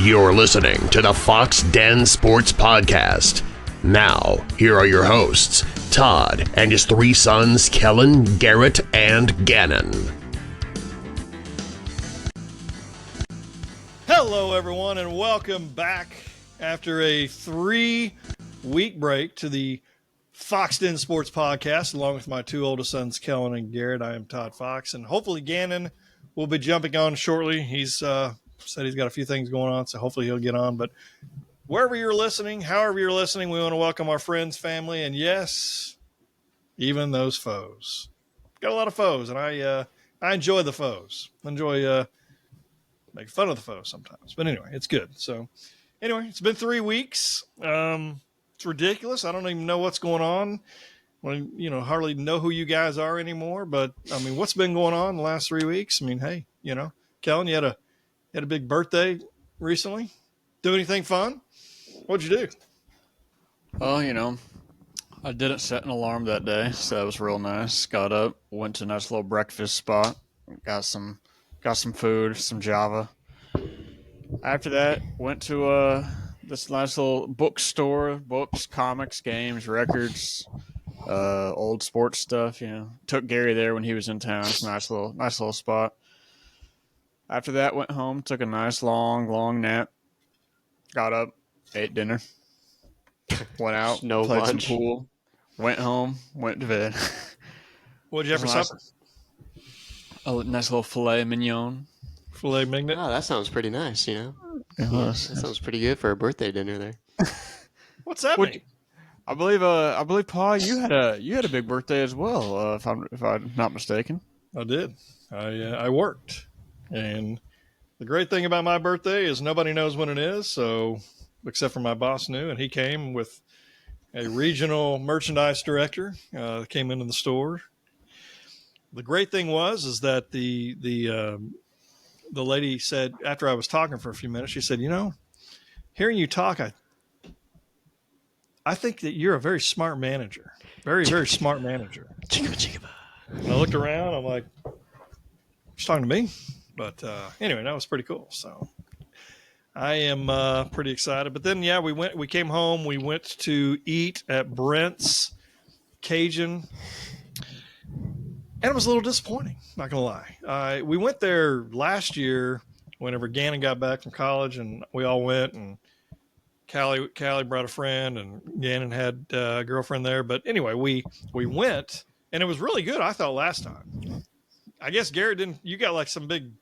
You're listening to the Fox Den Sports Podcast. Now, here are your hosts, Todd and his three sons, Kellen, Garrett, and Gannon. Hello, everyone, and welcome back after a 3-week break to the Fox Den Sports Podcast, along with my two oldest sons, Kellen and Garrett. I am Todd Fox, and hopefully Gannon will be jumping on shortly. He's said he's got a few things going on, so hopefully he'll get on. But wherever you're listening, however you're listening, we want to welcome our friends, family, and yes, even those foes. Got a lot of foes, and I enjoy the foes. I enjoy making fun of the foes sometimes. But anyway, it's good. So anyway, it's been 3 weeks. It's ridiculous. I don't even know what's going on. Well, hardly know who you guys are anymore. But I mean, what's been going on the last 3 weeks? I mean, hey, Kellen, you had a big birthday recently. Do anything fun? What'd you do? Well, I didn't set an alarm that day, so that was real nice. Got up, went to a nice little breakfast spot, got some food, some Java. After that, went to this nice little bookstore, books, comics, games, records, old sports stuff. Took Gary there when he was in town. It's a nice little spot. After that, went home, took a nice long nap. Got up, ate dinner, went out, played some pool, went home, went to bed. What'd you have for supper? A nice little filet mignon. Filet mignon. Oh, that sounds pretty nice, It was. That sounds pretty good for a birthday dinner there. What's that mean? I believe, Paul, you had a big birthday as well, if I'm not mistaken. I did. I worked, and the great thing about my birthday is nobody knows when it is. So, except for my boss knew, and he came with a regional merchandise director. Came into the store. The great thing is that the lady said, after I was talking for a few minutes, she said, hearing you talk, I think that you're a very smart manager. Very, very smart manager. And I looked around, I'm like, she's talking to me? But anyway, that was pretty cool. So I am pretty excited. But then, we came home. We went to eat at Brent's Cajun. And it was a little disappointing, not going to lie. We went there last year whenever Gannon got back from college, and we all went, and Callie brought a friend, and Gannon had a girlfriend there. But anyway, we went, and it was really good, I thought, last time. I guess Garrett didn't – you got like some big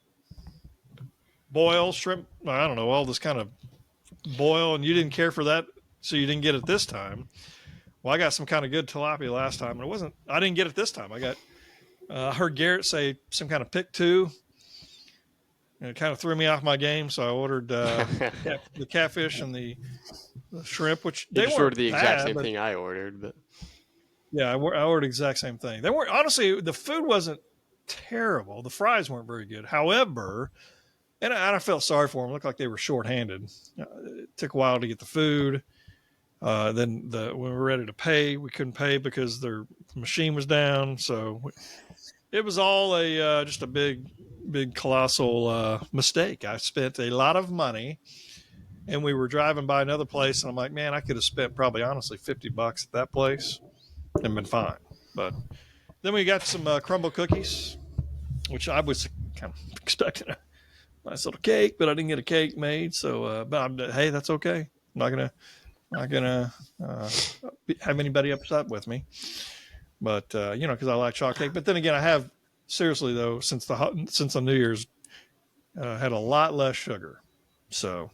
boil, shrimp, I don't know, all this kind of boil, and you didn't care for that, so you didn't get it this time. Well, I got some kind of good tilapia last time, and I didn't get it this time. I heard Garrett say some kind of pick two, and it kind of threw me off my game. So I ordered the catfish and the shrimp, which they weren't the exact same thing I ordered. But yeah, I ordered the exact same thing. They weren't, honestly, the food wasn't terrible. The fries weren't very good. However, and I felt sorry for them. It looked like they were shorthanded. It took a while to get the food. Then when we were ready to pay, we couldn't pay because their machine was down. So it was all just a big colossal mistake. I spent a lot of money, and we were driving by another place, and I'm like, man, I could have spent probably honestly $50 at that place and been fine. But then we got some crumble cookies, which I was kind of expecting a nice little cake, but I didn't get a cake made. So, hey, that's okay. I'm not gonna have anybody upset with me, but because I like chocolate cake. But then again, I have seriously though since the New Year's had a lot less sugar. So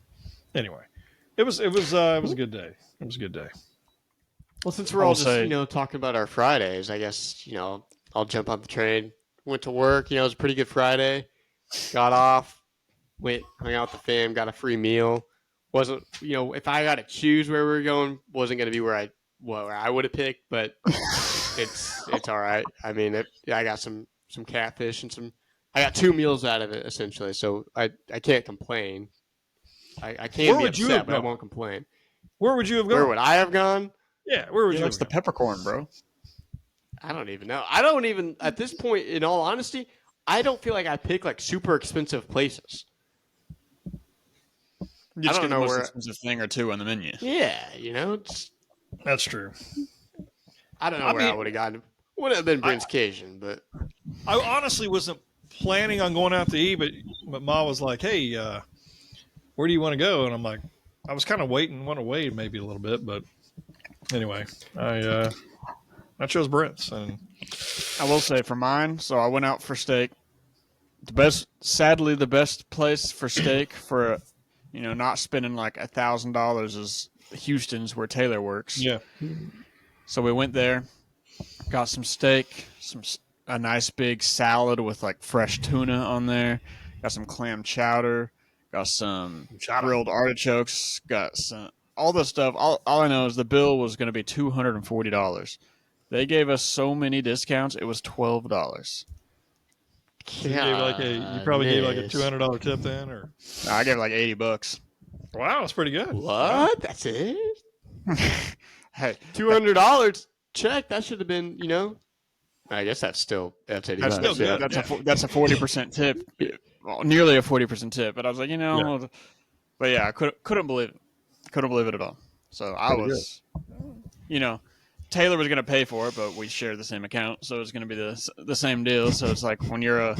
anyway, it was a good day. It was a good day. well, since we're all just talking about our Fridays, I guess I'll jump on the train. Went to work. It was a pretty good Friday. Got off, hung out with the fam, got a free meal. Wasn't if I got to choose where we were going, wasn't going to be where I would have picked, but it's all right. I mean, I got some catfish and I got 2 meals out of it essentially, so I can't complain. I can't be upset, but I won't complain. Where would you have gone? Where would I have gone? Yeah, where would you? That's the peppercorn, bro. I don't even know. I don't even at this point, in all honesty, I don't feel like I pick like super expensive places. You just I don't get know the most where. expensive thing or two on the menu. Yeah, That's true. I don't know where I would have gotten. Would have been Brent's Cajun, but I honestly wasn't planning on going out to eat, but Ma was like, "Hey, where do you want to go?" And I'm like, I was kind of want to wait maybe a little bit, but anyway, I chose Brent's, and I will say for mine, so I went out for steak. Sadly, the best place for steak for, not spending like $1,000 is Houston's, where Taylor works. yeah. So we went there, got some steak, a nice big salad with like fresh tuna on there, got some clam chowder, got some grilled artichokes, got some all this stuff. All I know is the bill was going to be $240. They gave us so many discounts; it was $12. So you probably gave like a $200 tip then, or No, I gave like $80. wow, that's pretty good. What? That's it? Hey, $200 check. That should have been, I guess that's $80. That's still good. That's a 40% tip, well, nearly a 40% tip. But I was like, but yeah, I couldn't believe it. Couldn't believe it at all. So I was, Taylor was going to pay for it, but we shared the same account, so it's going to be the same deal. So it's like when you're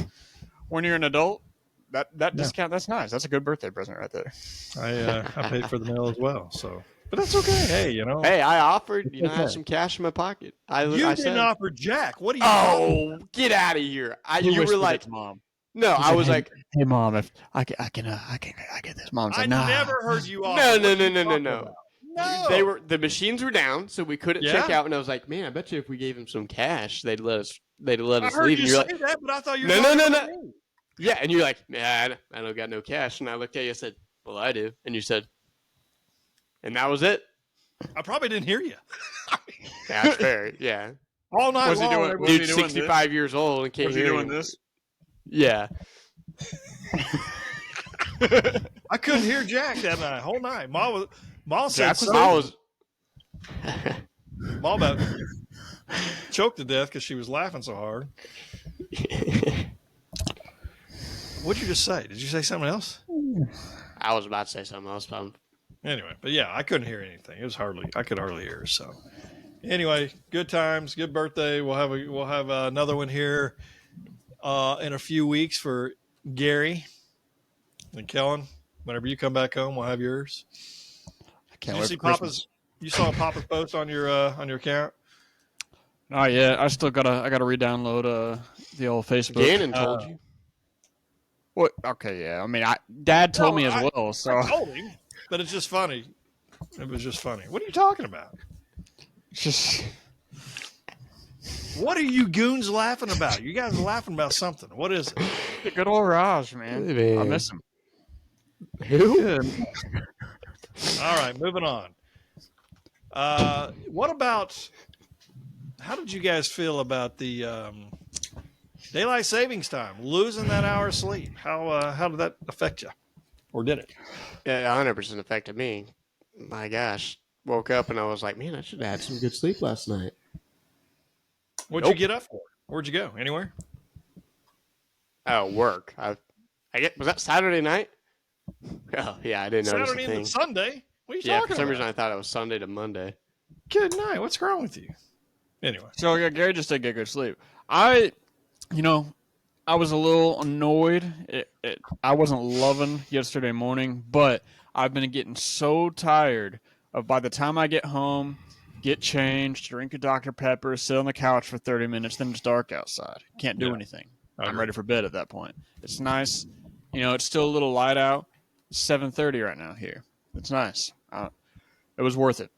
an adult, that discount, that's nice. That's a good birthday present right there. I paid for the meal as well, so. But that's okay. Hey, Hey, I offered. I had some cash in my pocket. I didn't offer Jack. What are you? Oh, get out of here! You were like, Mom. No, I was like, hey, Mom, if I get this. Mom's like, nah. I never heard you offer. No. No. The machines were down, so we couldn't check out. And I was like, man, I bet you if we gave them some cash, they'd let us I heard leave. You say that, but I thought you were no. Yeah, and you're like, nah, I don't got no cash. And I looked at you and said, well, I do. And you said, and that was it. I probably didn't hear you. That's fair. Yeah. All night was long. He doing, dude, 65 years old and can't was he doing this? Yeah. I couldn't hear Jack that night. Whole night. Ma said Ma about choked to death because she was laughing so hard. What'd you just say? Did you say something else? I was about to say something else, but anyway, but yeah, I couldn't hear anything. I could hardly hear. So anyway, good times, good birthday. We'll have another one here in a few weeks for Gary and Kellen. Whenever you come back home, we'll have yours. I can't wait for Christmas. You saw Papa's post on your account? Oh yeah, I gotta re-download the old Facebook. Gannon told you. What? Okay, yeah. I mean, Dad told me as well. So I told him, but it's just funny. It was just funny. What are you talking about? Just what are you goons laughing about? You guys are laughing about something. What is it? the good old Raj, man. Hey, man. I miss him. Who? All right, moving on. What about? How did you guys feel about the daylight savings time? Losing that hour of sleep. How did that affect you, or did it? Yeah, 100% affected me. My gosh, woke up and I was like, man, I should have had some good sleep last night. What'd you get up for? Where'd you go? Anywhere? Oh, work. Was that Saturday night? Oh, yeah, I didn't notice a Saturday thing. into Sunday. What are you Yeah, talking for some about? reason I thought it was Sunday to Monday. Good night. What's wrong with you? Anyway. So yeah, Gary just did get good sleep. I was a little annoyed. I wasn't loving yesterday morning, but I've been getting so tired of by the time I get home, get changed, drink a Dr. Pepper, sit on the couch for 30 minutes, then it's dark outside. Can't do anything. I'm ready for bed at that point. It's nice. It's still a little light out. It's 7:30 right now here. It's nice. It was worth it.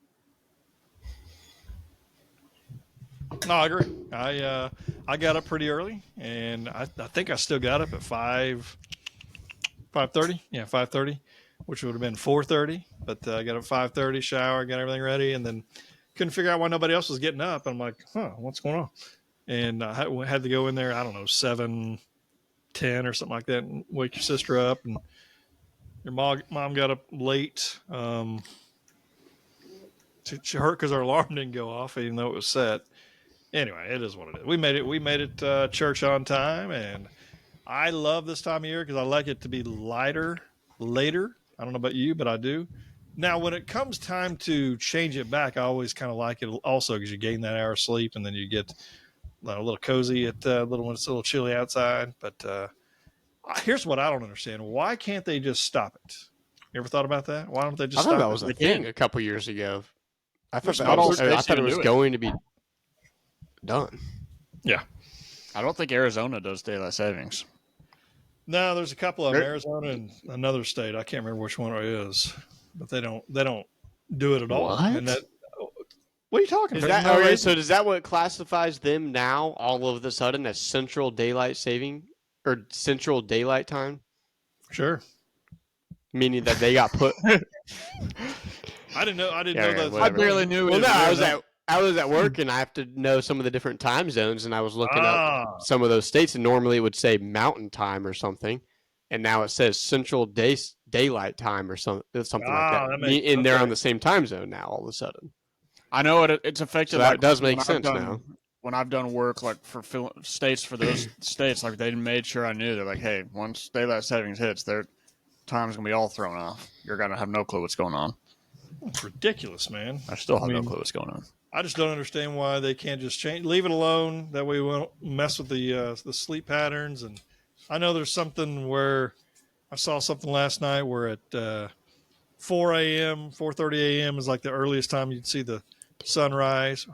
No, I agree. I got up pretty early, and I think I still got up at 5:30. Yeah, 5:30, which would have been 4:30. But I got up 5:30, shower, got everything ready, and then couldn't figure out why nobody else was getting up. I'm like, what's going on? And I had to go in there, I don't know, 7:10 or something like that, and wake your sister up. And your mom got up late. She hurt because our alarm didn't go off, even though it was set. Anyway, it is what it is. We made it church on time, and I love this time of year because I like it to be later I don't know about you, but I do. Now, when it comes time to change it back, I always kind of like it also because you gain that hour of sleep and then you get a little cozy at little when it's a little chilly outside. But here's what I don't understand: why can't they just stop it? You ever thought about that? Why don't they just stop it? I thought that was a thing a couple years ago. I thought it was going to be done. Yeah. I don't think Arizona does daylight savings. No, there's a couple of them, Arizona and another state. I can't remember which one it is, but they don't do it at all. What? And what are you talking about? Okay, so does that what classifies them now all of a sudden as Central Daylight Saving or Central Daylight Time? Sure. Meaning that they got put. I didn't know that. I barely knew. Well, no, I was at work and I have to know some of the different time zones, and I was looking up some of those states, and normally it would say Mountain Time or something, and now it says Central Daylight Time or something like that. And they're on the same time zone now all of a sudden. I know it's affected. So that does make sense now. When I've done work like for states for those states, like they made sure I knew. They're like, hey, once daylight savings hits, their time's gonna be all thrown off. You're gonna have no clue what's going on. It's ridiculous, man. I still have no clue what's going on. I just don't understand why they can't just leave it alone. That way we won't mess with the sleep patterns. And I know there's something where I saw something last night where at 4 a.m., 4:30 a.m. is like the earliest time you'd see the sunrise.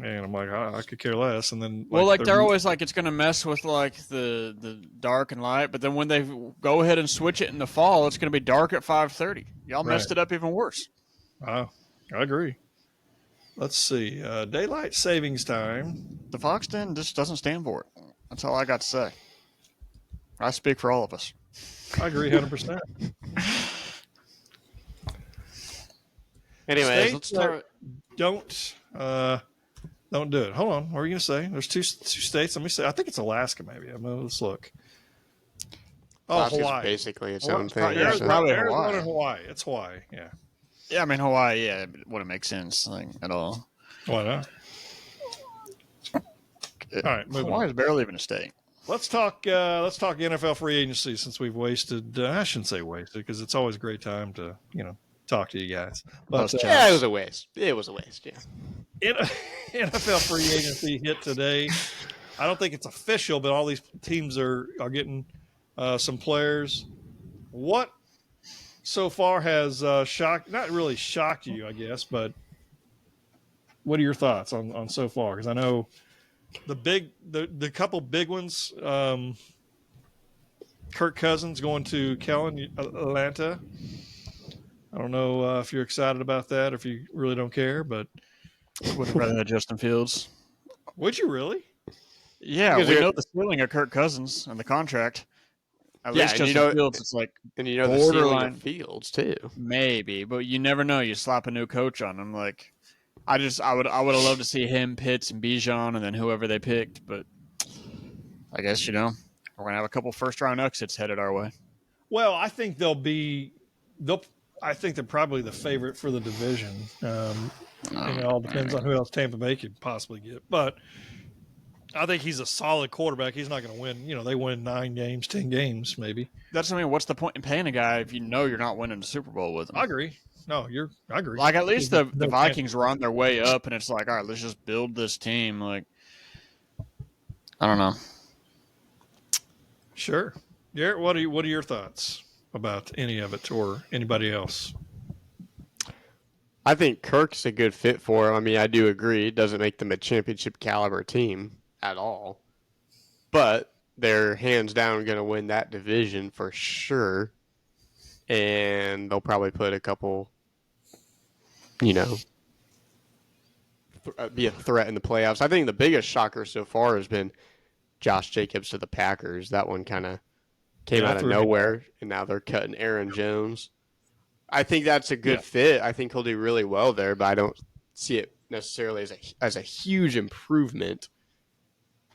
And I'm like, I could care less. And then they're always like it's going to mess with like the dark and light. But then when they go ahead and switch it in the fall, it's going to be dark at 5:30. Y'all messed it up even worse. I agree. Let's see. Daylight savings time. The Fox Den just doesn't stand for it. That's all I got to say. I speak for all of us. I agree 100%. Anyways, let's start. Don't do it. Hold on. What were you going to say? There's two states. Let me see. I think it's Alaska, maybe. Let's look. Oh, Hawaii. Basically its own thing. Arizona and Hawaii. It's Hawaii, yeah. Yeah, I mean, Hawaii, it wouldn't make sense at all. Why not? All right, moving Hawaii's on. barely even a state. Let's talk NFL free agency since we've wasted. I shouldn't say wasted because it's always a great time to talk to you guys. But it was a waste. It was a waste. Yeah. NFL free agency hit today. I don't think it's official, but all these teams are getting some players. What so far has not really shocked you, I guess, but what are your thoughts on so far? Because I know the couple big ones, Kirk Cousins going to Kellen, Atlanta. I don't know if you're excited about that or if you really don't care, but would have rather had Justin Fields. Would you really? Yeah, we know the ceiling of Kirk Cousins and the contract. At least Justin Fields, it's like the ceiling of Fields too. Maybe, but you never know. You slap a new coach on him. Like, I would have loved to see him, Pitts, and Bijan, and then whoever they picked. But I guess we're gonna have a couple first-round exits headed our way. Well, I think I think they're probably the favorite for the division. It all depends on who else Tampa Bay could possibly get, but I think he's a solid quarterback. He's not going to win. They win 9 games, 10 games, maybe. That's what I mean. What's the point in paying a guy if you know you're not winning the Super Bowl with him? I agree. No, I agree. Like, at least the Vikings were on their way up, and it's like, all right, let's just build this team. Like, I don't know. Sure. Garrett, what are your thoughts about any of it or anybody else? I think Kirk's a good fit for him. I mean, I do agree. It doesn't make them a championship caliber team at all. But they're hands down going to win that division for sure. And they'll probably put a couple, be a threat in the playoffs. I think the biggest shocker so far has been Josh Jacobs to the Packers. That one kind of came out of nowhere, and now they're cutting Aaron Jones. I think that's a good fit. I think he'll do really well there, but I don't see it necessarily as a huge improvement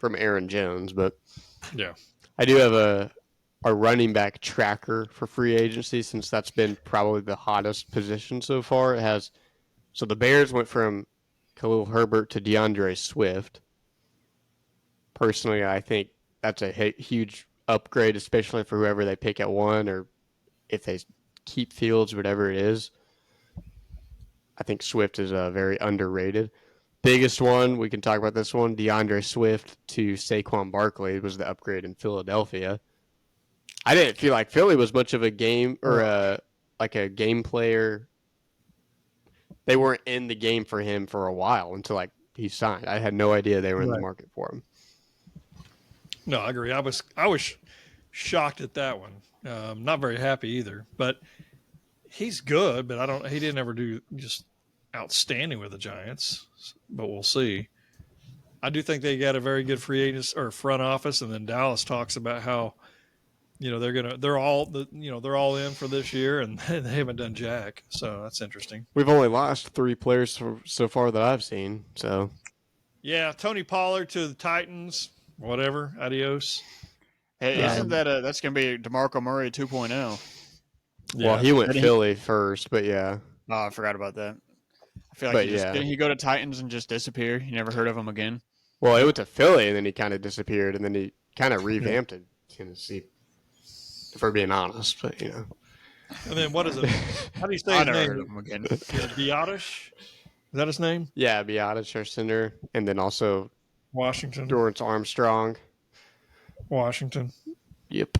from Aaron Jones. But I do have a running back tracker for free agency since that's been probably the hottest position so far. So the Bears went from Khalil Herbert to DeAndre Swift. Personally, I think that's a huge upgrade, especially for whoever they pick at 1 or if they keep Fields, whatever it is. I think Swift is very underrated. Biggest one, we can talk about this one, DeAndre Swift to Saquon Barkley was the upgrade in Philadelphia. I didn't feel like Philly was much of a game or a game player. They weren't in the game for him for a while until he signed. I had no idea they were in the market for him. No, I agree. I was shocked at that one. Not very happy either, but he's good, but he didn't ever do just outstanding with the Giants, but we'll see. I do think they got a very good free agents or front office, and then Dallas talks about how they're all in for this year, and they haven't done jack. So that's interesting. We've only lost 3 players so far that I've seen. So yeah, Tony Pollard to the Titans. Whatever. Adios. Hey, isn't that's going to be DeMarco Murray 2.0? Yeah. Well, he went Philly first, but yeah. Oh, I forgot about that. I feel like didn't he go to Titans and just disappear? You never heard of him again? Well, he went to Philly, and then he kind of disappeared, and then he kind of revamped it. Tennessee, if we're being honest, but And then what is it? How do you say his name? Heard of him again. Biotish? Is that his name? Yeah, Biotish, our center, and then also Washington. Dorrance Armstrong. Washington. Yep.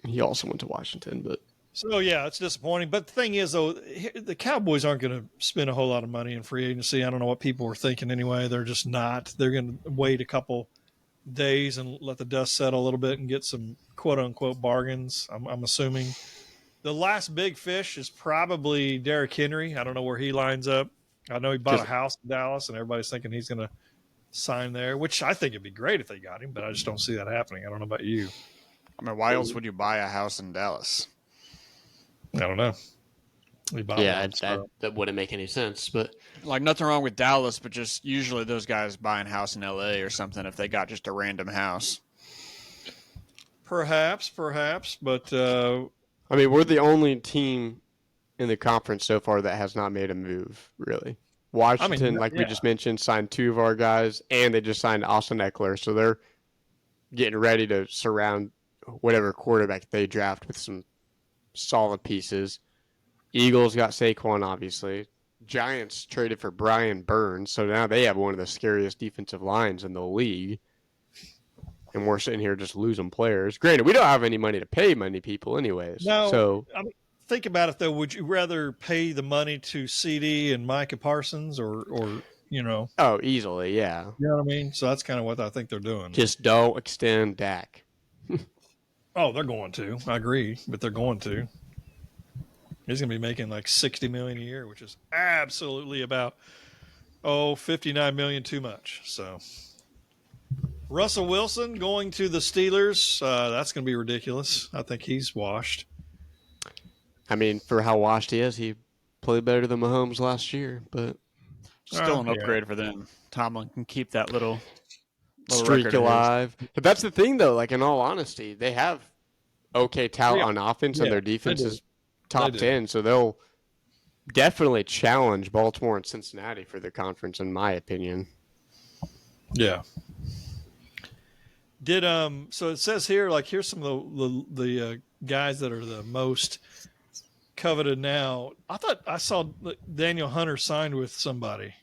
He also went to Washington, but. So, yeah, it's disappointing. But the thing is, though, the Cowboys aren't going to spend a whole lot of money in free agency. I don't know what people were thinking anyway. They're just not. They're going to wait a couple days and let the dust settle a little bit and get some quote-unquote bargains, I'm assuming. The last big fish is probably Derrick Henry. I don't know where he lines up. I know he bought a house in Dallas, and everybody's thinking he's going to sign there, which I think it'd be great if they got him, but I just don't see that happening. I don't know about you. I mean, why else would you buy a house in Dallas? I don't know. That wouldn't make any sense. But nothing wrong with Dallas, but just usually those guys buying a house in LA or something if they got just a random house. Perhaps, but I mean, we're the only team in the conference so far that has not made a move, really. Washington, we just mentioned, signed 2 of our guys, and they just signed Austin Eckler, so they're getting ready to surround whatever quarterback they draft with some solid pieces. Eagles got Saquon, obviously. Giants traded for Brian Burns, so now they have one of the scariest defensive lines in the league. And we're sitting here just losing players. Granted, we don't have any money to pay many people anyways. No, so I mean, think about it, though. Would you rather pay the money to CD and Micah Parsons or Oh, easily, yeah. You know what I mean? So that's kind of what I think they're doing. Just don't extend Dak. Oh, they're going to. I agree, but they're going to. He's going to be making $60 million a year, which is absolutely about $59 million too much. So Russell Wilson going to the Steelers, that's going to be ridiculous. I think he's washed. I mean, for how washed he is, he played better than Mahomes last year, but still an upgrade for them. Tomlin can keep that little streak alive. But that's the thing, though. In all honesty, they have okay talent on offense, and their defense is top 10, so they'll definitely challenge Baltimore and Cincinnati for the conference, in my opinion. Yeah. So it says here, here's some of the guys that are the most coveted now. I thought I saw Daniel Hunter signed with somebody.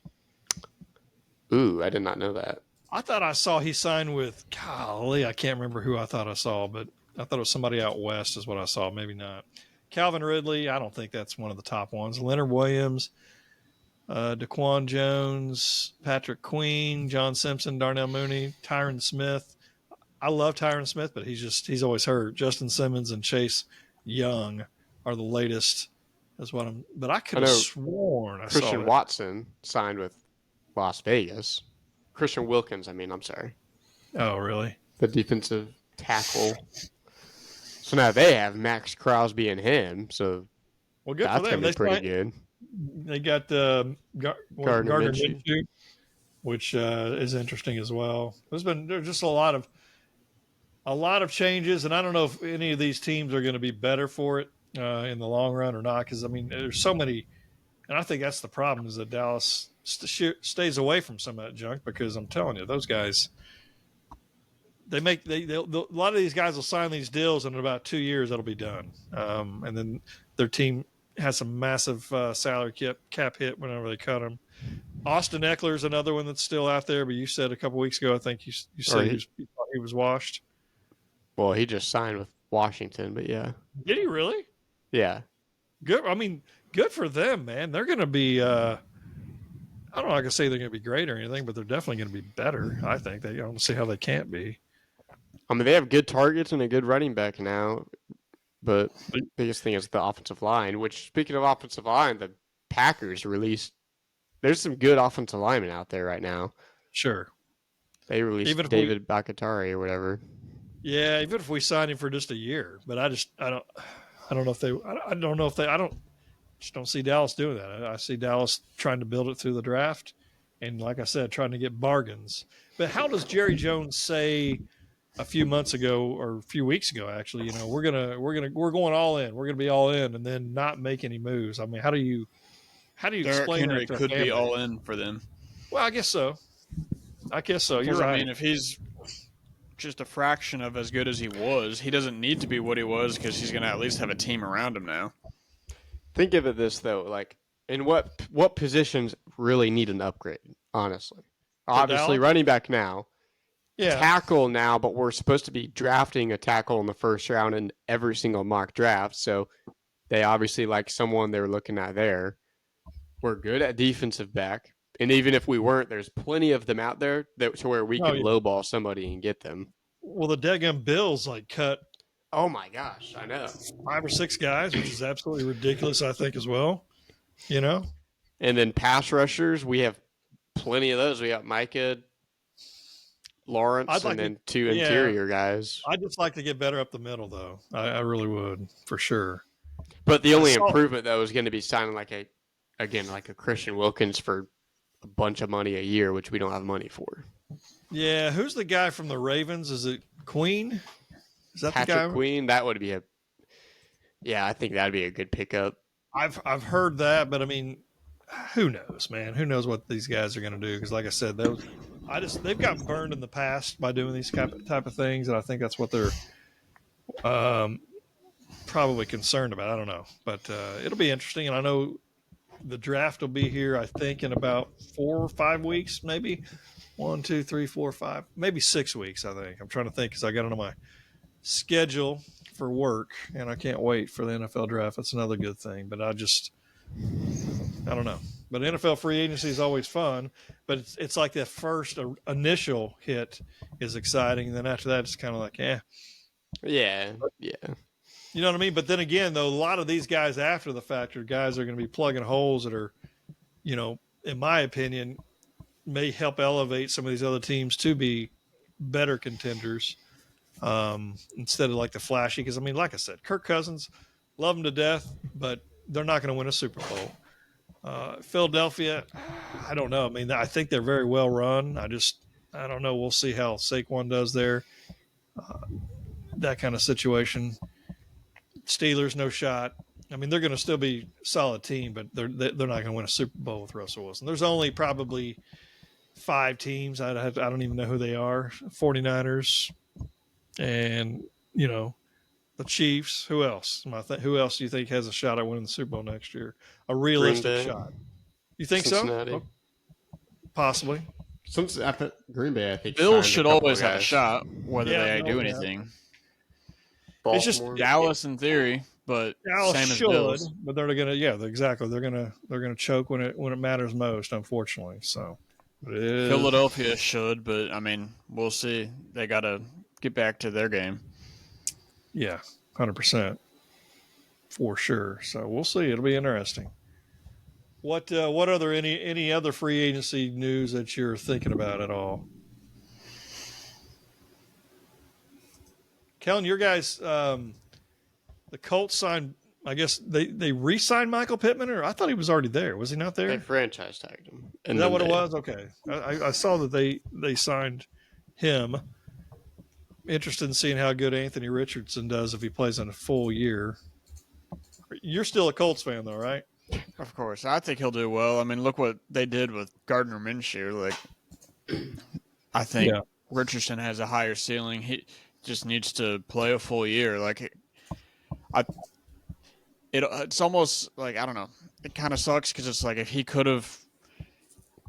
Ooh, I did not know that. I thought I saw he signed with, I can't remember who I thought I saw, but I thought it was somebody out west is what I saw. Maybe not. Calvin Ridley, I don't think that's one of the top ones. Leonard Williams, Daquan Jones, Patrick Queen, John Simpson, Darnell Mooney, Tyron Smith. I love Tyron Smith, but he's always hurt. Justin Simmons and Chase Young are the latest. But I could have sworn I saw Christian Watson signed with Las Vegas. Christian Wilkins, I'm sorry. Oh, really? The defensive tackle. So now they have Max Crosby and him. So good that's for them. Be pretty good. They got Gardner Minshew, which is interesting as well. There's just a lot of changes, and I don't know if any of these teams are going to be better for it in the long run or not. Because there's so many, and I think that's the problem is that Dallas stays away from some of that junk because I'm telling you, those guys. A lot of these guys will sign these deals, and in about 2 years, it'll be done. And then their team has some massive salary cap hit whenever they cut him. Austin Eckler's another one that's still out there, but you said a couple weeks ago, I think you said you thought he was washed. Well, he just signed with Washington, but yeah. Did he really? Yeah. Good. I mean, good for them, man. They're going to be. I don't know. I can say they're going to be great or anything, but they're definitely going to be better. I think I don't see how they can't be. I mean, they have good targets and a good running back now, but the biggest thing is the offensive line. Which, speaking of offensive line, the Packers released. There's some good offensive linemen out there right now. Sure. They released David Bakatari or whatever. Yeah, even if we sign him for just a year, but I don't know if they. I just don't see Dallas doing that. I see Dallas trying to build it through the draft, and like I said, trying to get bargains. But how does Jerry Jones say a few months ago or a few weeks ago, actually, we're going all in. We're gonna be all in, and then not make any moves? I mean, how do you explain Henry that to could family? be all in for them. Well, I guess so. You're right. I mean, if he's just a fraction of as good as he was, he doesn't need to be what he was because he's going to at least have a team around him now. Think of it this though, like in what positions really need an upgrade? Honestly, obviously running back now, tackle now, but we're supposed to be drafting a tackle in the first round in every single mock draft, so they obviously like someone they're looking at there. We're good at defensive back. And even if we weren't, there's plenty of them out there to where we can lowball somebody and get them. Well, the daggum Bills cut. Oh my gosh, I know 5 or 6 guys, which is absolutely ridiculous. I think as well. And then pass rushers, we have plenty of those. We got Micah, Lawrence, and then 2 interior guys. I'd just like to get better up the middle, though. I really would, for sure. But the only improvement though is going to be signing like a Christian Wilkins for a bunch of money a year, which we don't have money for. Yeah, who's the guy from the Ravens? Is it Queen? Is that Patrick the guy? Queen? That would be I think that'd be a good pickup. I've heard that, but I mean, who knows, man? Who knows what these guys are going to do? Because, like I said, they've gotten burned in the past by doing these type of things, and I think that's what they're probably concerned about. I don't know, but it'll be interesting, and I know the draft will be here, I think, in about 4 or 5 weeks, maybe 1, 2, 3, 4, 5, maybe 6 weeks. I think I'm trying to think because I got it on my schedule for work, and I can't wait for the NFL draft. That's another good thing, but I don't know. But NFL free agency is always fun, but it's like that first initial hit is exciting, and then after that, it's kind of like, yeah. You know what I mean? But then again, though, a lot of these guys after the fact are guys that are going to be plugging holes that are, in my opinion, may help elevate some of these other teams to be better contenders instead of like the flashy. Because, I mean, like I said, Kirk Cousins, love him to death, but they're not going to win a Super Bowl. Philadelphia, I don't know. I mean, I think they're very well run. I don't know. We'll see how Saquon does there. That kind of situation. Steelers, no shot. I mean, they're going to still be a solid team, but they're not going to win a Super Bowl with Russell Wilson. There's only probably 5 teams. I don't even know who they are. 49ers and, the Chiefs. Who else? Who else do you think has a shot at winning the Super Bowl next year? A realistic shot. You think Cincinnati. so? Possibly. Green Bay, I think. Bills should always have a shot, whether they do anything. Baltimore. It's just Dallas in theory, but Dallas same as should, Bills. but they're gonna, exactly. They're gonna choke when it matters most, unfortunately. So, Philadelphia should, but I mean, we'll see. They got to get back to their game. Yeah, 100%, for sure. So we'll see. It'll be interesting. What other any other free agency news that you're thinking about at all? Kellen, your guys, the Colts signed. I guess they re-signed Michael Pittman, or I thought he was already there. Was he not there? They franchise tagged him. Is that what it was? Okay, I saw that they signed him. Interested in seeing how good Anthony Richardson does if he plays in a full year. You're still a Colts fan, though, right? Of course, I think he'll do well. I mean, look what they did with Gardner Minshew. I think Richardson has a higher ceiling. He just needs to play a full year. it's almost like, I don't know. It kind of sucks because it's like if he could have.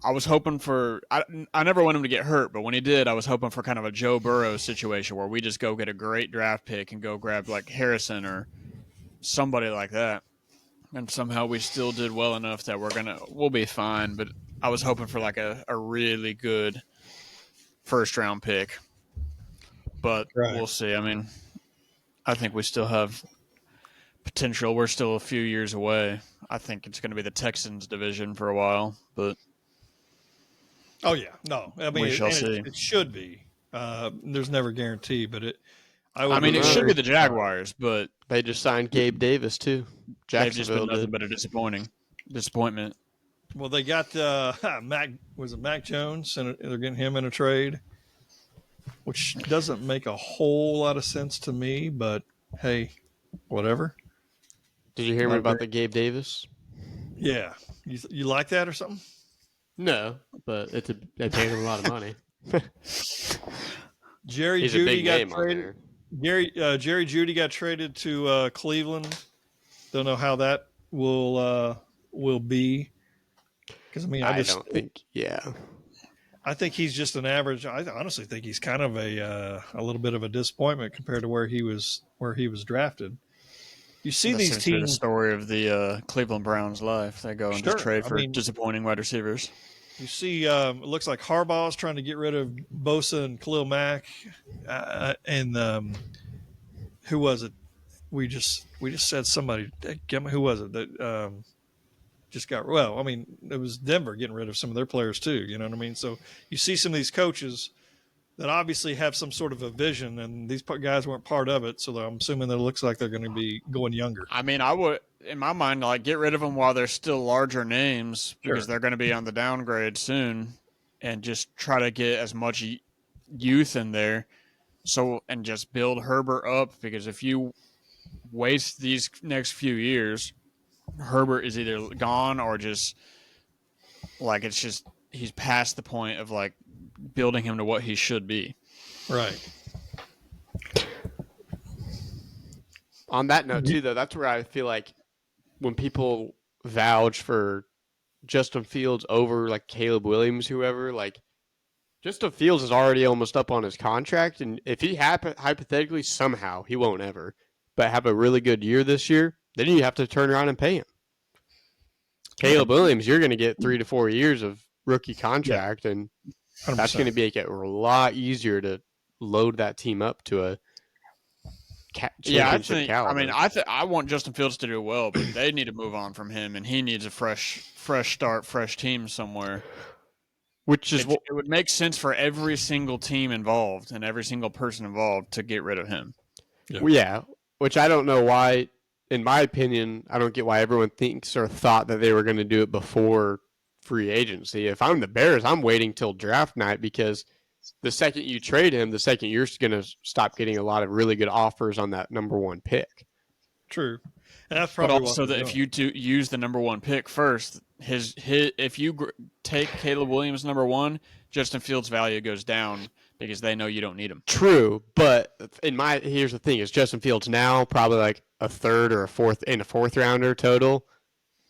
I was hoping for. I never want him to get hurt, but when he did, I was hoping for kind of a Joe Burrow situation where we just go get a great draft pick and go grab like Harrison or somebody like that, and somehow we still did well enough that we'll be fine. But I was hoping for like a really good first round pick, but We'll see. I mean, I think we still have potential. We're still a few years away. I think it's going to be the Texans division for a while, but. Oh yeah, no. I mean, we shall see. It should be. There's never a guarantee, but it should be the Jaguars, but they just signed Gabe Davis too. They've just been nothing but a disappointment. Well, they got Mac Jones, and they're getting him in a trade, which doesn't make a whole lot of sense to me. But hey, whatever. Did you hear me about the Gabe Davis? Yeah, you like that or something? No, but they paid him a lot of money. Jerry Jeudy got traded. Jerry Jeudy got traded to Cleveland. Don't know how that will be. Because I don't think. Yeah, I think he's just an average. I honestly think he's kind of a little bit of a disappointment compared to where he was drafted. You see these teams. The story of the Cleveland Browns' life. They go and just trade for disappointing wide receivers. You see, it looks like Harbaugh's trying to get rid of Bosa and Khalil Mack, and who was it? We just said somebody. Who was it that just got? Well, I mean, it was Denver getting rid of some of their players too. You know what I mean? So you see some of these coaches that obviously have some sort of a vision, and these guys weren't part of it. So I'm assuming that it looks like they're going to be going younger. I mean, I would, in my mind, like get rid of them while they're still larger names because they're going to be on the downgrade soon, and just try to get as much youth in there. So, and just build Herbert up, because if you waste these next few years, Herbert is either gone or just like he's past the point of like building him to what he should be. Right. On that note too, though, that's where I feel like when people vouch for Justin Fields over like Caleb Williams, whoever, like Justin Fields is already almost up on his contract, and if he hypothetically somehow, he won't ever, but have a really good year this year, then you have to turn around and pay him. Caleb Williams, you're going to get 3 to 4 years of rookie contract, and 100%. That's going to make it a lot easier to load that team up to a championship caliber. I mean, I want Justin Fields to do well, but they need to move on from him, and he needs a fresh start, fresh team somewhere. Which is it would make sense for every single team involved and every single person involved to get rid of him. Yeah, which I don't know why. In my opinion, I don't get why everyone thinks or thought that they were going to do it before free agency. If I'm the Bears, I'm waiting till draft night, because the second you trade him, the second you're going to stop getting a lot of really good offers on that number one pick. True. And that's probably but also that if you do use the number one pick first, if you take Caleb Williams number one, Justin Fields' value goes down because they know you don't need him. True, but here's the thing: is Justin Fields now probably like a third or a fourth rounder total,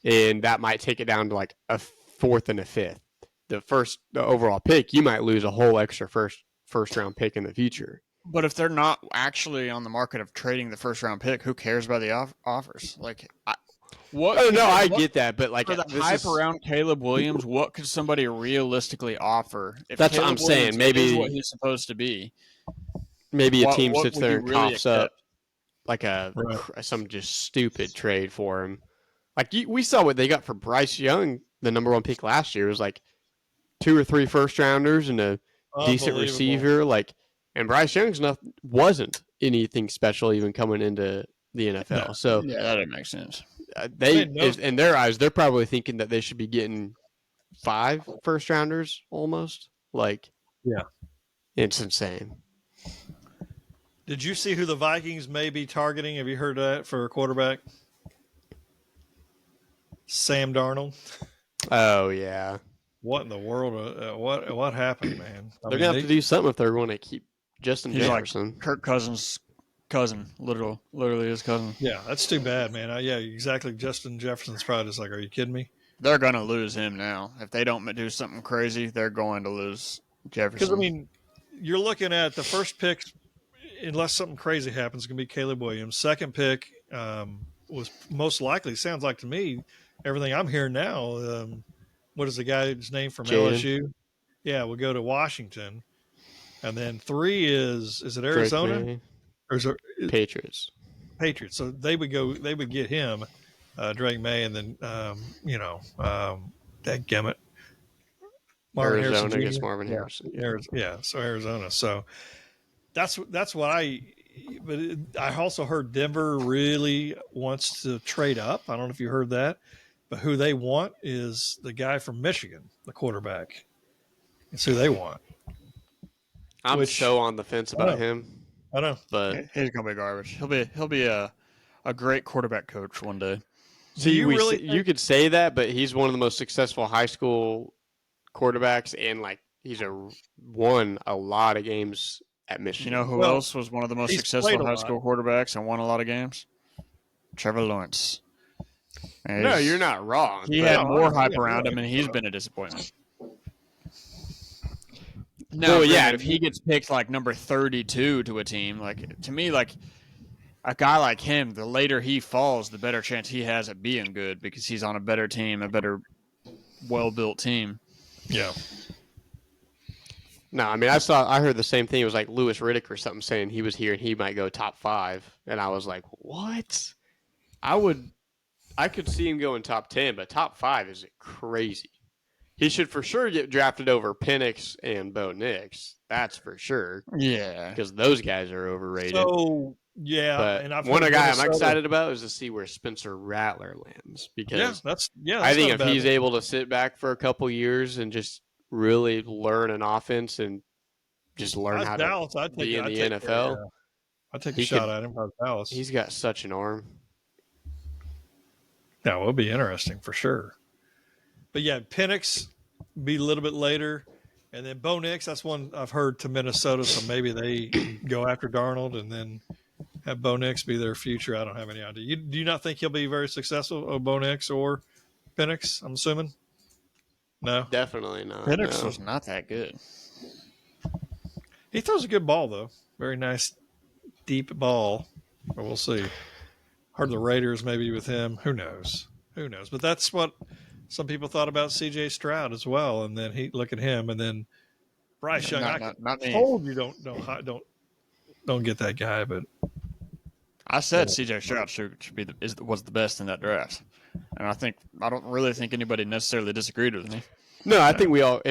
and that might take it down to like a fourth and a fifth. The overall pick, you might lose a whole extra first round pick in the future. But if they're not actually on the market of trading the first round pick, who cares about the offers? Like, I get that, but like for the hype around Caleb Williams, what could somebody realistically offer? If that's Caleb what I'm saying. Maybe what he's supposed to be. Maybe a team sits there and coughs up like some just stupid trade for him. Like we saw what they got for Bryce Young, the number one pick last year. It was like 2 or 3 first rounders and a decent receiver. Like, and Bryce Young's wasn't anything special even coming into the NFL. So yeah, that doesn't make sense. In their eyes, they're probably thinking that they should be getting 5 first rounders almost. Like, yeah, it's insane. Did you see who the Vikings may be targeting? Have you heard that for a quarterback? Sam Darnold. Oh yeah. What in the world? What happened, man? They're gonna have to do something if they're going to keep Justin Jefferson. Like Kirk Cousins cousin, literally his cousin. Yeah, that's too bad, man. Yeah, exactly. Justin Jefferson's probably just like, are you kidding me? They're going to lose him now. If they don't do something crazy, they're going to lose Jefferson. Because, I mean, you're looking at the first pick, unless something crazy happens, going to be Caleb Williams. Second pick was most likely, sounds like to me, everything I'm hearing now, what is the guy's name from LSU? Yeah, we'll go to Washington. And then 3 is it Arizona? Or is it Patriots? Patriots. So they would get him, Drake May, and then, dadgummit. Marvin Arizona Harrison gets Marvin Harrison. Yeah, so Arizona. So that's what I also heard Denver really wants to trade up. I don't know if you heard that, but who they want is the guy from Michigan, the quarterback. It's who they want. I'm so on the fence about him. I know, but he's gonna be garbage. He'll be a great quarterback coach one day. See, you could say that, but he's one of the most successful high school quarterbacks, and like he's won a lot of games at Michigan. You know who else was one of the most successful high school quarterbacks and won a lot of games? Trevor Lawrence. No, you're not wrong. He had more hype around him, and he's been a disappointment. No, yeah. If he gets picked like number 32 to a team, like to me, like a guy like him, the later he falls, the better chance he has at being good because he's on a better team, a better, well-built team. Yeah. No, I mean, I heard the same thing. It was like Louis Riddick or something saying he was here and he might go top 5, and I was like, what? I could see him going top 10, but top 5 is crazy. He should for sure get drafted over Penix and Bo Nix. That's for sure. Yeah, because those guys are overrated. So yeah, but and I've one guy I'm excited about is to see where Spencer Rattler lands because that's I think if he's able to sit back for a couple years and just really learn an offense and just learn how to be in the NFL, I'd take a shot at him for Dallas. He's got such an arm. That will be interesting for sure. But yeah, Penix be a little bit later, and then Bo Nix. That's one I've heard to Minnesota, so maybe they go after Darnold and then have Bo Nix be their future. I don't have any idea. Do you not think he'll be very successful, Bo Nix or Penix? I'm assuming. No, definitely not. Penix was not that good. He throws a good ball though. Very nice, deep ball. But we'll see. Heard the Raiders maybe with him. Who knows? But that's what some people thought about C.J. Stroud as well, and then look at him, and then Bryce Young. Not me. Told you don't get that guy, but I said C.J. Stroud was the best in that draft, and I don't really think anybody necessarily disagreed with me. No, I think we all.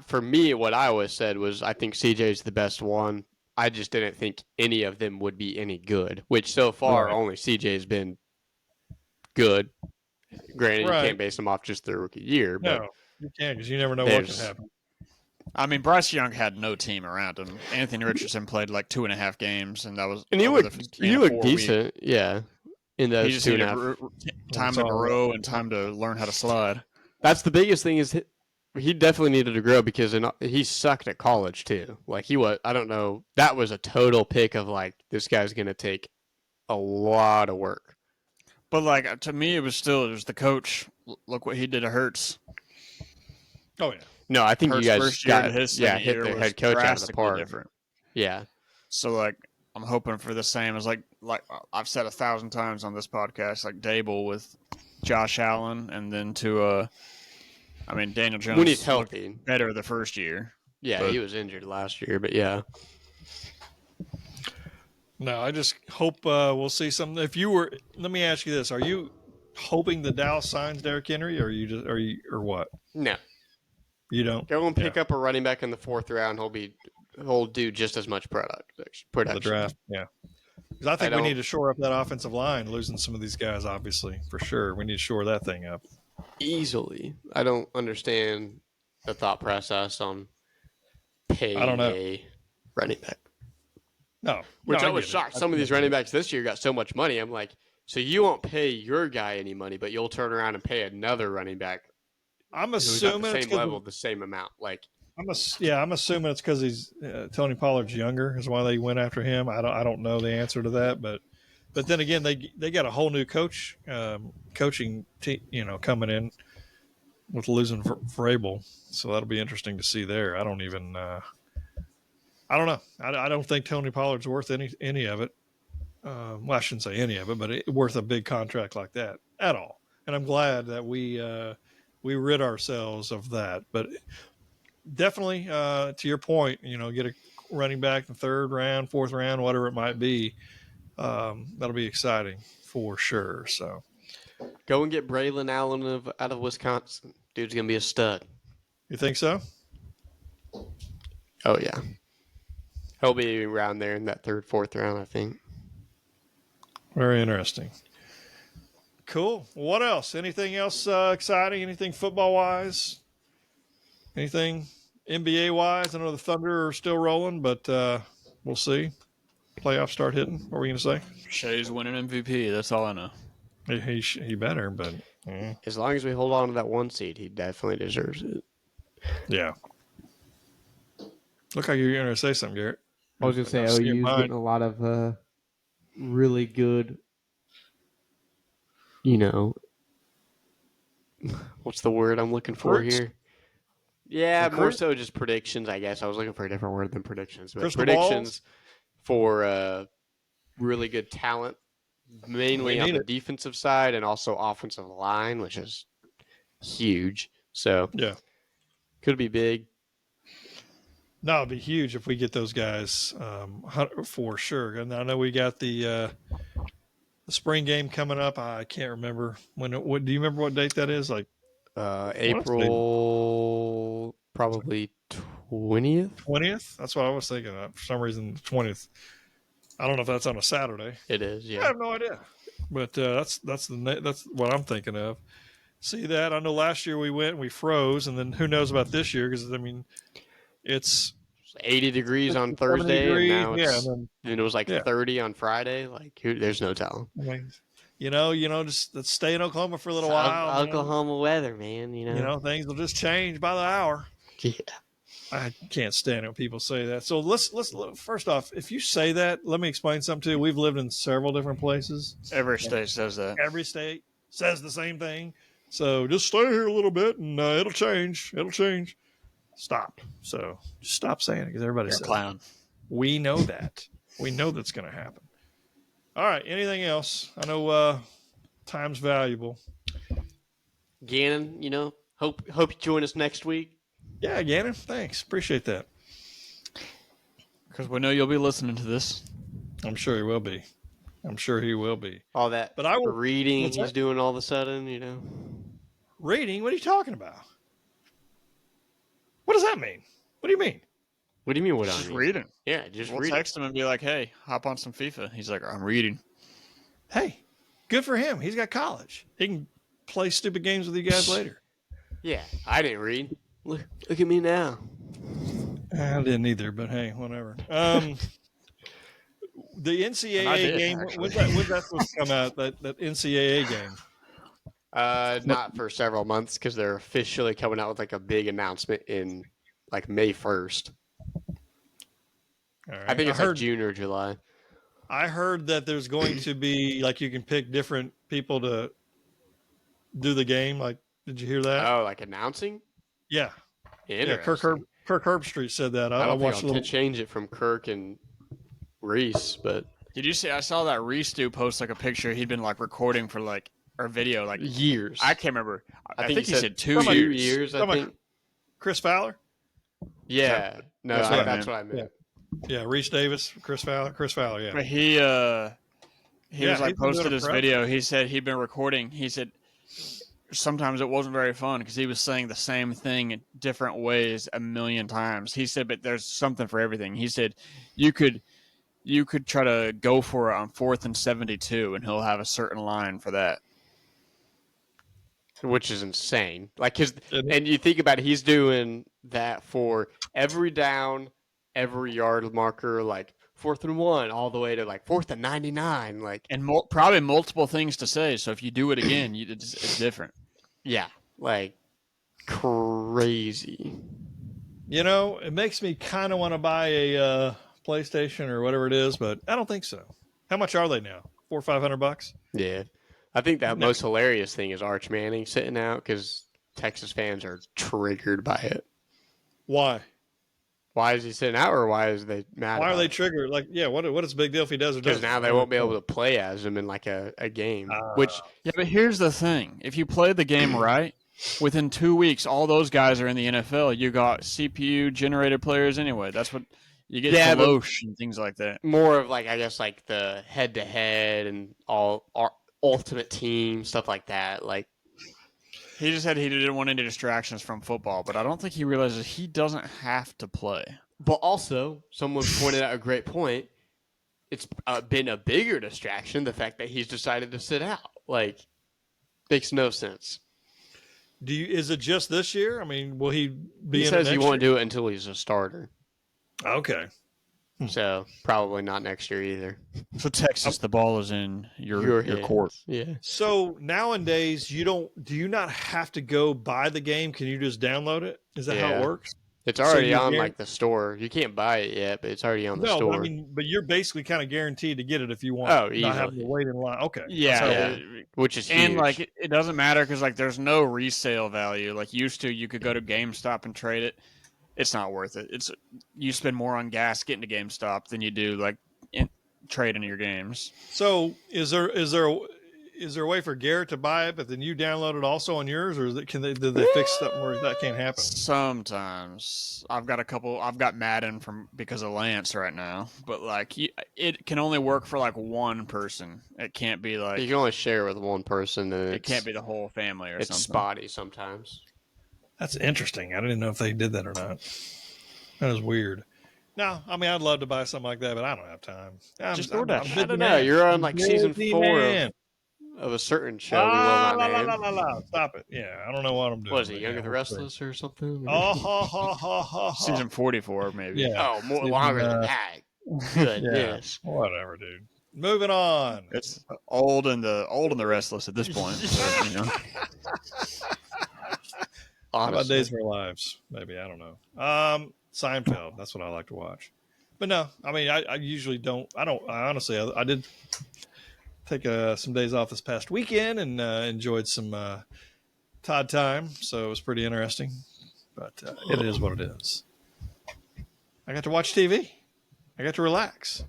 For me, what I always said was I think C.J.'s the best one. I just didn't think any of them would be any good. Which so far only CJ's been good. Granted, you can't base them off just their rookie year. But no, you can't because you never know what can happen. I mean, Bryce Young had no team around him. Anthony Richardson played like 2.5 games, and that was. And he looked decent, yeah. In those he just 2.5 time to grow and time to learn how to slide. That's the biggest thing is he definitely needed to grow because he sucked at college too. Like I don't know. That was a total pick of like this guy's going to take a lot of work. But like to me, it was the coach. Look what he did to Hurts. Oh yeah. No, I think Hurts you guys first year hit the head coach out of the park. Different. Yeah. So like I'm hoping for the same as like I've said 1,000 times on this podcast, like Dable with Josh Allen, and then Daniel Jones when he's healthy better the first year. Yeah, he was injured last year, but yeah. No, I just hope we'll see something. Let me ask you this: are you hoping the Dallas signs Derrick Henry, or what? No, you don't. Go and pick up a running back in the 4th round. He'll do just as much production. The draft, yeah. Because I think we need to shore up that offensive line. Losing some of these guys, obviously, for sure. We need to shore that thing up. Easily. I don't understand the thought process on paying a running back. No. I was shocked. Some of these running backs this year got so much money. I'm like, so you won't pay your guy any money, but you'll turn around and pay another running back. I'm assuming at the same level, the same amount. Like, I'm assuming it's because he's Tony Pollard's younger is why they went after him. I don't know the answer to that, but then again, they got a whole new coaching team, coming in with losing Vrabel, so that'll be interesting to see there. I don't know. I don't think Tony Pollard's worth any of it. Well, I shouldn't say any of it, but worth a big contract like that at all. And I'm glad that we rid ourselves of that. But definitely, to your point, get a running back in the 3rd round, 4th round, whatever it might be. That'll be exciting for sure. So go and get Braylon Allen out of Wisconsin. Dude's gonna be a stud. You think so? Oh yeah, he'll be around there in that 3rd, 4th round, I think. Very interesting. Cool. What else? Anything else exciting? Anything football-wise? Anything NBA-wise? I know the Thunder are still rolling, but we'll see. Playoffs start hitting. What were you going to say? Shea's winning MVP. That's all I know. He better, but... As long as we hold on to that 1 seed, he definitely deserves it. Yeah. Look like you're going to say something, Garrett. I was going to say, OU's getting a lot of really good, what's the word I'm looking for here? Yeah, more so just predictions, I guess. I was looking for a different word than predictions. But predictions for really good talent, mainly on the defensive side and also offensive line, which is huge. So, yeah, could be big. No, it'd be huge if we get those guys for sure. And I know we got the spring game coming up. I can't remember when. Do you remember what date that is? Like April, probably 20th. 20th. That's what I was thinking of. For some reason, 20th. I don't know if that's on a Saturday. It is. Yeah, I have no idea. But that's what I'm thinking of. See that? I know last year we went and we froze, and then who knows about this year? Because it's 80 degrees on Thursday, and now and it was 30 on Friday. There's no telling. Just let's stay in Oklahoma for a little while. Oklahoma weather, man. Things will just change by the hour. Yeah, I can't stand it when people say that. So let's first off, if you say that, let me explain something to you. We've lived in several different places. Every state says that. Every state says the same thing. So just stay here a little bit, and it'll change. It'll change. Stop. So just stop saying it because everybody says clown. We know that. We know that's going to happen. All right. Anything else? I know time's valuable. Gannon, hope you join us next week. Yeah, Gannon. Thanks. Appreciate that. Because we know you'll be listening to this. I'm sure he will be. All that but I will, reading he's doing all of a sudden, Reading? What are you talking about? What does that mean? What do you mean? What do you mean? What just I mean? reading? Yeah, we'll reading. Text him and be like, "Hey, hop on some FIFA." He's like, "I'm reading." Hey, good for him. He's got college. He can play stupid games with you guys later. Yeah, I didn't read. Look at me now. I didn't either, but hey, whatever. The NCAA game. When's that supposed to come out? That NCAA game. Not for several months because they're officially coming out with a big announcement in May 1st. All right. I think it's June or July. I heard that there's going to be you can pick different people to do the game. Did you hear that? Oh, announcing? Yeah. Kirk Herbstreit said that. I watched to change it from Kirk and Reese, but did you see? I saw that Reese post a picture. He'd been recording for or video years. I can't remember. I think he said 2 years. I think. Chris Fowler. Yeah. No, that's what I meant. Yeah, Reese Davis, Chris Fowler. Yeah. But he was posted his video. He said he'd been recording. He said sometimes it wasn't very fun because he was saying the same thing in different ways a million times. He said, but there's something for everything. He said you could try to go for it on 4th and 72, and he'll have a certain line for that. Which is insane. And you think about it, he's doing that for every down, every yard marker, 4th and 1, all the way to 4th and 99. And probably multiple things to say. So if you do it again, it's different. Yeah, crazy. It makes me kind of want to buy a PlayStation or whatever it is, but I don't think so. How much are they now? $400 or $500? Yeah. I think that most hilarious thing is Arch Manning sitting out because Texas fans are triggered by it. Why? Why is he sitting out, or why is they mad? Why are they triggered? Like, what is the big deal if he does or doesn't? Because now they won't be able to play as him in like a game. Yeah, but here's the thing: if you play the game right, within 2 weeks, all those guys are in the NFL. You got CPU generated players anyway. That's what you get. Yeah, Deloche and things like that. More of like, I guess, like the head to head and all ultimate team stuff like that. Like, he just said he didn't want any distractions from football, but I don't think he realizes he doesn't have to play. But also, someone pointed out a great point. It's been a bigger distraction, the fact that he's decided to sit out. Like, makes no sense. Is it just this year? I mean, will he be He in says it he next won't year? do it until he's a starter. Okay. So, probably not next year either. So, Texas, the ball is in your court. Yeah. So, nowadays, do you not have to go buy the game? Can you just download it? Is that how it works? It's already on like the store. You can't buy it yet, but it's already on the store. But you're basically kind of guaranteed to get it if you want. Oh, easily. Not having to wait in line. Okay. Yeah. Which is huge. And like it doesn't matter because like there's no resale value. Like used to, you could go to GameStop and trade it. It's not worth it. You spend more on gas getting to GameStop than you do like trading your games. So is there a way for Garrett to buy it, but then you download it also on yours, or did they fix something where that can't happen? Sometimes I've got Madden because of Lance right now, but like it can only work for like one person. It can't be like you can only share with one person, and it can't be the whole family or something. It's spotty sometimes. That's interesting. I didn't know if they did that or not. That was weird. No, I mean, I'd love to buy something like that, but I don't have time. Just DoorDash. I don't know. You're on like season 4 of a certain show. We will not name. Stop it. Yeah, I don't know what I'm doing. Was it Young and the Restless or something? Season 44, maybe. Yeah. Oh, more longer than that. Goodness. Yeah, whatever, dude. Moving on. It's old and the Restless at this point. So, How about Days of Our Lives? Maybe, I don't know. Seinfeld. That's what I like to watch. But no, I mean, I usually don't. I honestly, I did take some days off this past weekend and enjoyed some Todd time. So it was pretty interesting. But it is what it is. I got to watch TV. I got to relax.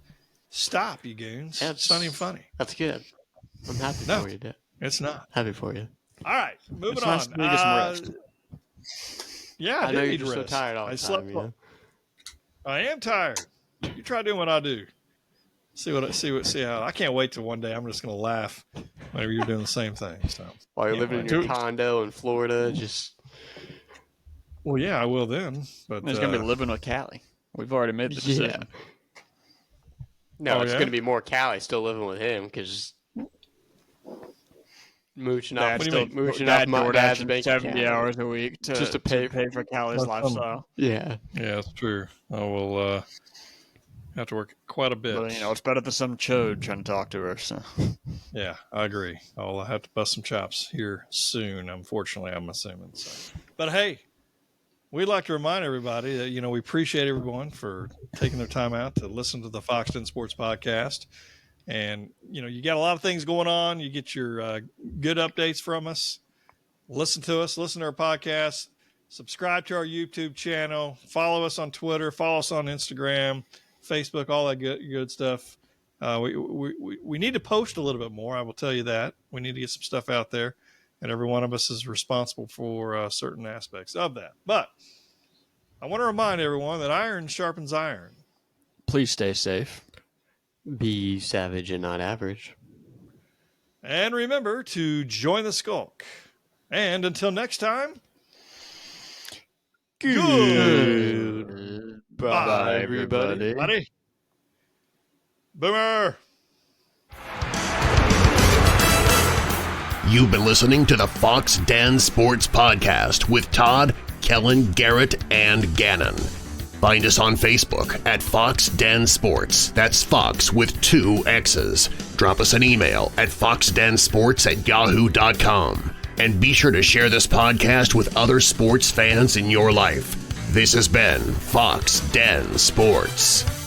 Stop, you goons. It's not even funny. That's good. I'm happy for you, Dad. It's not. Happy for you. All right, moving nice on. to get some rest. Yeah, I know you're just so tired all the time. You know? I am tired. You try doing what I do. See how I can't wait till one day I'm just going to laugh whenever you're doing the same thing. So while you're living in your condo in Florida, just well, yeah, I will then. But he's going to be living with Callie. We've already made the decision. Yeah. No, it's going to be more Callie still living with him because mooching off my dad's bank 70 hours a week to pay for Callie's lifestyle. Yeah, that's true. I will have to work quite a bit. But, it's better than some chode trying to talk to her. So. Yeah, I agree. I'll have to bust some chops here soon. Unfortunately, I'm assuming. So. But hey, we'd like to remind everybody that we appreciate everyone for taking their time out to listen to the Fox 10 Sports Podcast. And, you got a lot of things going on. You get your good updates from us. Listen to us. Listen to our podcast. Subscribe to our YouTube channel. Follow us on Twitter. Follow us on Instagram, Facebook, all that good stuff. We need to post a little bit more. I will tell you that. We need to get some stuff out there. And every one of us is responsible for certain aspects of that. But I want to remind everyone that iron sharpens iron. Please stay safe. Be savage and not average. And remember to join the skulk. And until next time, good. Bye, everybody. Boomer. You've been listening to the Fox 10 Sports Podcast with Todd, Kellen, Garrett, and Gannon. Find us on Facebook at Fox 10 Sports. That's Fox with 2 X's. Drop us an email at foxdensports@yahoo.com. And be sure to share this podcast with other sports fans in your life. This has been Fox Den Sports.